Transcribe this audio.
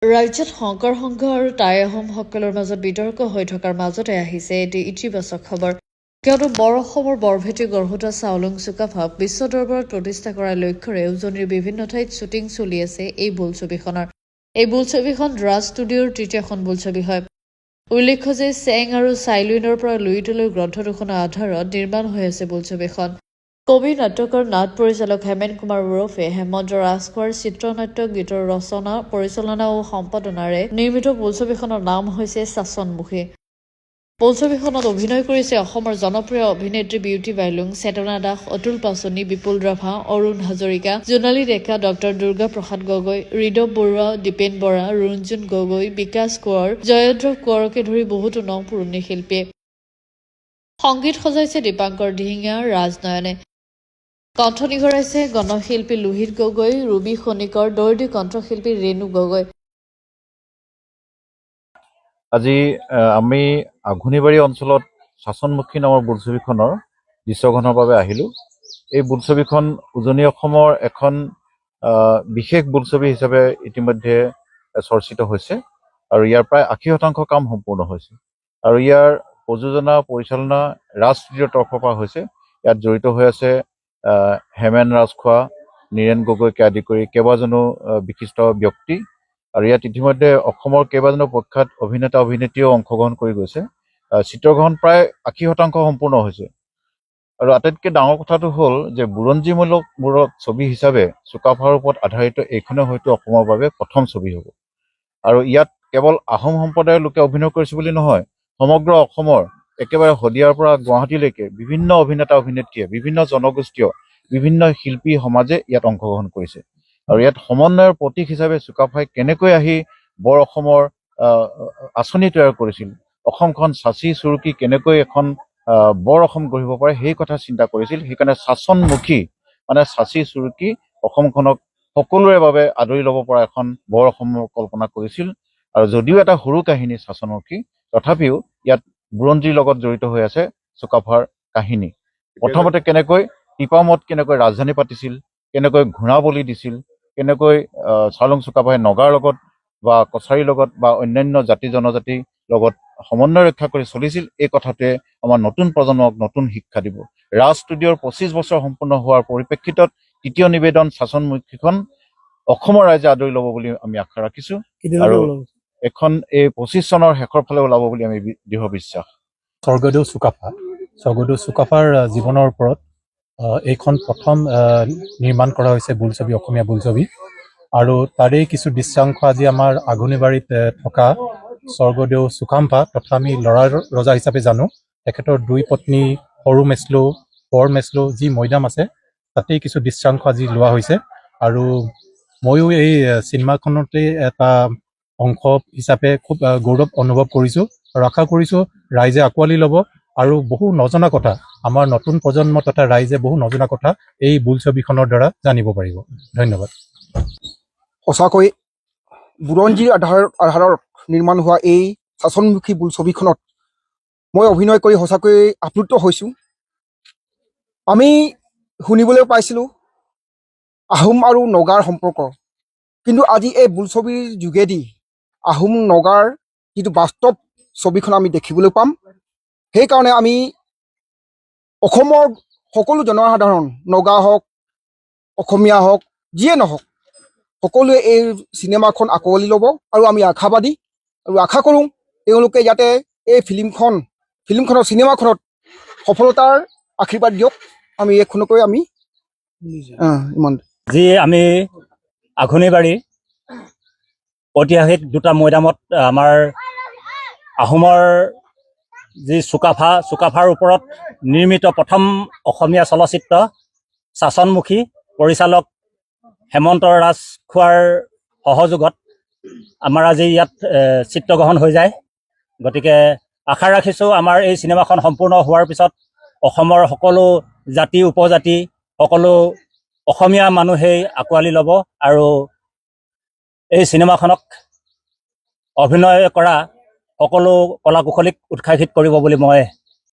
ৰাজ্যত শংকৰ সংঘ আৰু টাই আহোমসকলৰ মাজত বিতৰ্ক হৈ থকাৰ মাজতে আহিছে এটি ইতিবাচক খবৰ। কিয়নো বৰ অসমৰ বৰভেটি গঢ়োতা চাওলুং চুকাফাক বিশ্ব দৰবাৰত প্ৰতিষ্ঠা কৰাৰ লক্ষ্যৰে উজনিৰ বিভিন্ন ঠাইত শ্বুটিং চলি আছে এই বোলছবিখনৰ। এই বোলছবিখন ৰাজ ষ্টুডিঅ'ৰ তৃতীয়খন বোলছবি হয়। উল্লেখ্য যে চেং আৰু চাইলুইনৰ পৰা লুইতলৈ গ্ৰন্থ দুখনৰ আধাৰত নিৰ্মাণ হৈ আছে বোলছবিখন। কবি নাট্যকাৰ নাট পৰিচালক হেমেন কুমাৰ ওৰফে হেমন্ত ৰাজখোৱাৰ চিত্ৰনাট্য গীতৰ ৰচনা পৰিচালনা ও সম্পাদনাৰে নিৰ্মিত বোলছবিখনৰ নাম হৈছে শাসনমুখী। বোলছবিখনত অভিনয় কৰিছে অসমৰ জনপ্ৰিয় অভিনেত্ৰী বিউটি বাইলুং, চেতনা দাস, অতুল পাচনি, বিপুল ৰাভা, অৰুণ হাজৰিকা, জোনালী ডেকা, ডক্টৰ দুৰ্গা প্ৰসাদ গগৈ, ঋদৱ বৰুৱা, দীপেন বৰা, ৰুণজুন গগৈ, বিকাশ কোঁৱৰ, জয়দ্ৰৱ কোঁৱৰকে ধৰি বহুতো নং পুৰণি শিল্পীয়ে। সংগীত সজাইছে দীপাংকৰ দিহিঙীয়া, ৰাজনয়নে। কণ্ঠ নিগৰাইছে গণশিল্পী লোহিত গগৈ, ৰুবি খনিকৰ, দৰ্দী কণ্ঠশিল্পী ৰেণু গগৈ। আজি আমি আঘোনিবাৰী অঞ্চলত শাসনমুখী নামৰ বোলছবিখনৰ দৃশ্যগ্ৰহণৰ বাবে আহিলোঁ। এই বোলছবিখন উজনি অসমৰ এখন বিশেষ বোলছবি হিচাপে ইতিমধ্যে চৰ্চিত হৈছে আৰু ইয়াৰ প্ৰায় 80% কাম সম্পূৰ্ণ হৈছে আৰু ইয়াৰ প্ৰযোজনা পৰিচালনা ৰাজ ষ্টুডিঅ'ৰ তৰফৰ পৰা হৈছে। ইয়াত জড়িত হৈ আছে হেমেন ৰাজখোৱা, নীৰেণ গগৈকে আদি কৰি কেইবাজনো বিশিষ্ট ব্যক্তি আৰু ইয়াত ইতিমধ্যে অসমৰ কেইবাজনো প্ৰখ্যাত অভিনেতা অভিনেত্ৰীও অংশগ্ৰহণ কৰি গৈছে। চিত্ৰগ্ৰহণ প্ৰায় 80% সম্পূৰ্ণ হৈছে আৰু আটাইতকৈ ডাঙৰ কথাটো হ'ল যে বুৰঞ্জীমূলক ছবি হিচাপে চুকাফাৰ ওপৰত আধাৰিত এইখনে হয়তো অসমৰ বাবে প্ৰথম ছবি হ'ব। আৰু ইয়াত কেৱল আহোম সম্প্ৰদায়ৰ লোকে অভিনয় কৰিছে বুলি নহয়, সমগ্ৰ অসমৰ একেবাৰে শদিয়াৰ পৰা গুৱাহাটীলৈকে বিভিন্ন অভিনেতা অভিনেত্ৰীয়ে, বিভিন্ন জনগোষ্ঠীয়, বিভিন্ন শিল্পী সমাজে ইয়াত অংশগ্ৰহণ কৰিছে আৰু ইয়াত সমন্বয়ৰ প্ৰতীক হিচাপে চুকাফাই কেনেকৈ আহি বৰ অসমৰ আঁচনি তৈয়াৰ কৰিছিল, অসমখন চাচি চুৰুকি কেনেকৈ এখন বৰ অসম গঢ়িব পাৰে সেই কথা চিন্তা কৰিছিল। সেইকাৰণে শাসনমুখী মানে চাচি চুৰুকি অসমখনক সকলোৰে বাবে আদৰি ল'ব পৰা এখন বৰ অসমৰ কল্পনা কৰিছিল। আৰু যদিও এটা সৰু কাহিনী শাসনমুখী, তথাপিও ইয়াত বুৰঞ্জীৰ লগত জড়িত হৈ আছে চুকাফাৰ কাহিনী। প্ৰথমতে কেনেকৈ টিপামত কেনেকৈ ৰাজধানী পাতিছিল, কেনেকৈ ঘোঁৰা বলি দিছিল, কেনেকৈ চাওলুং চুকাফাই নগাৰ লগত বা কছাৰীৰ লগত বা অন্যান্য জাতি জনজাতিৰ লগত সমন্বয় ৰক্ষা কৰি চলিছিল, এই কথাটোৱে আমাৰ নতুন প্ৰজন্মক নতুন শিক্ষা দিব। ৰাজ ষ্টুডিঅ'ৰ 25 বছৰ সম্পূৰ্ণ হোৱাৰ পৰিপ্ৰেক্ষিতত তৃতীয় নিবেদন শাসনমুখীখন অসমৰ ৰাইজে আদৰি ল'ব বুলি আমি আশা ৰাখিছোঁ আৰু এখন এই 25 চনৰ শেষৰ ফালে ওলাব বুলি আমি দৃঢ় বিশ্বাস। স্বৰ্গদেউ চুকাফাৰ জীৱনৰ ওপৰত এইখন প্ৰথম নিৰ্মাণ কৰা হৈছে বোলছবি, অসমীয়া বোলছবি আৰু তাৰেই কিছু দৃশ্যাংশ আজি আমাৰ আঘোনিবাৰীত থকা স্বৰ্গদেউ চুকাফা তথা আমি ল'ৰাৰ ৰজা হিচাপে জানো, তেখেতৰ 2 পত্নী সৰু মেছলো, বৰ মেছলো যি মৈদাম আছে তাতেই কিছু দৃশ্যাংশ আজি লোৱা হৈছে আৰু ময়ো এই চিনেমাখনতে এটা অংশ হিচাপে খুব গৌৰৱ অনুভৱ কৰিছোঁ আৰু আশা কৰিছোঁ ৰাইজে আঁকোৱালি ল'ব আৰু বহু নজনা কথা, আমাৰ নতুন প্ৰজন্ম তথা ৰাইজে বহু নজনা কথা এই বোলছবিখনৰ দ্বাৰা জানিব পাৰিব। ধন্যবাদ। সঁচাকৈ বুৰঞ্জীৰ আধাৰত নিৰ্মাণ হোৱা এই শাসনমুখী বোলছবিখনত মই অভিনয় কৰি সঁচাকৈ আপ্লুত হৈছোঁ। আমি শুনিবলৈ পাইছিলোঁ আহোম আৰু নগাৰ সম্পৰ্ক, কিন্তু আজি এই বোলছবিৰ যোগেদি আহোম নগাৰ যিটো বাস্তৱ ছবিখন আমি দেখিবলৈ পাম। সেইকাৰণে আমি অসমৰ সকলো জনসাধাৰণ, নগা হওক, অসমীয়া হওক, যিয়ে নহওক, সকলোৱে এই চিনেমাখন আঁকোৱালি ল'ব আৰু আমি আশাবাদী আৰু আশা কৰোঁ তেওঁলোকে যাতে এই চিনেমাখনত সফলতাৰ আশীৰ্বাদ দিয়ক। আমি এইখনকৈ আমি ইমান যি আমি আঘোনিবাৰী ঐতিহাসিক 2টা মৈদামত আমাৰ আহোমৰ যি চুকাফাৰ ওপৰত নিৰ্মিত প্ৰথম অসমীয়া চলচ্চিত্ৰ শাসনমুখী পৰিচালক হেমন্ত ৰাজখোৱাৰ সহযোগত আমাৰ আজি ইয়াত চিত্ৰগ্ৰহণ হৈ যায়। গতিকে আশা ৰাখিছোঁ আমাৰ এই চিনেমাখন সম্পূৰ্ণ হোৱাৰ পিছত অসমৰ সকলো জাতি উপজাতি সকলো অসমীয়া মানুহেই আঁকোৱালি ল'ব আৰু এই চিনেমাখনক অভিনয় কৰা সকলো কলা কুশলীক উৎসাহিত কৰিব বুলি মই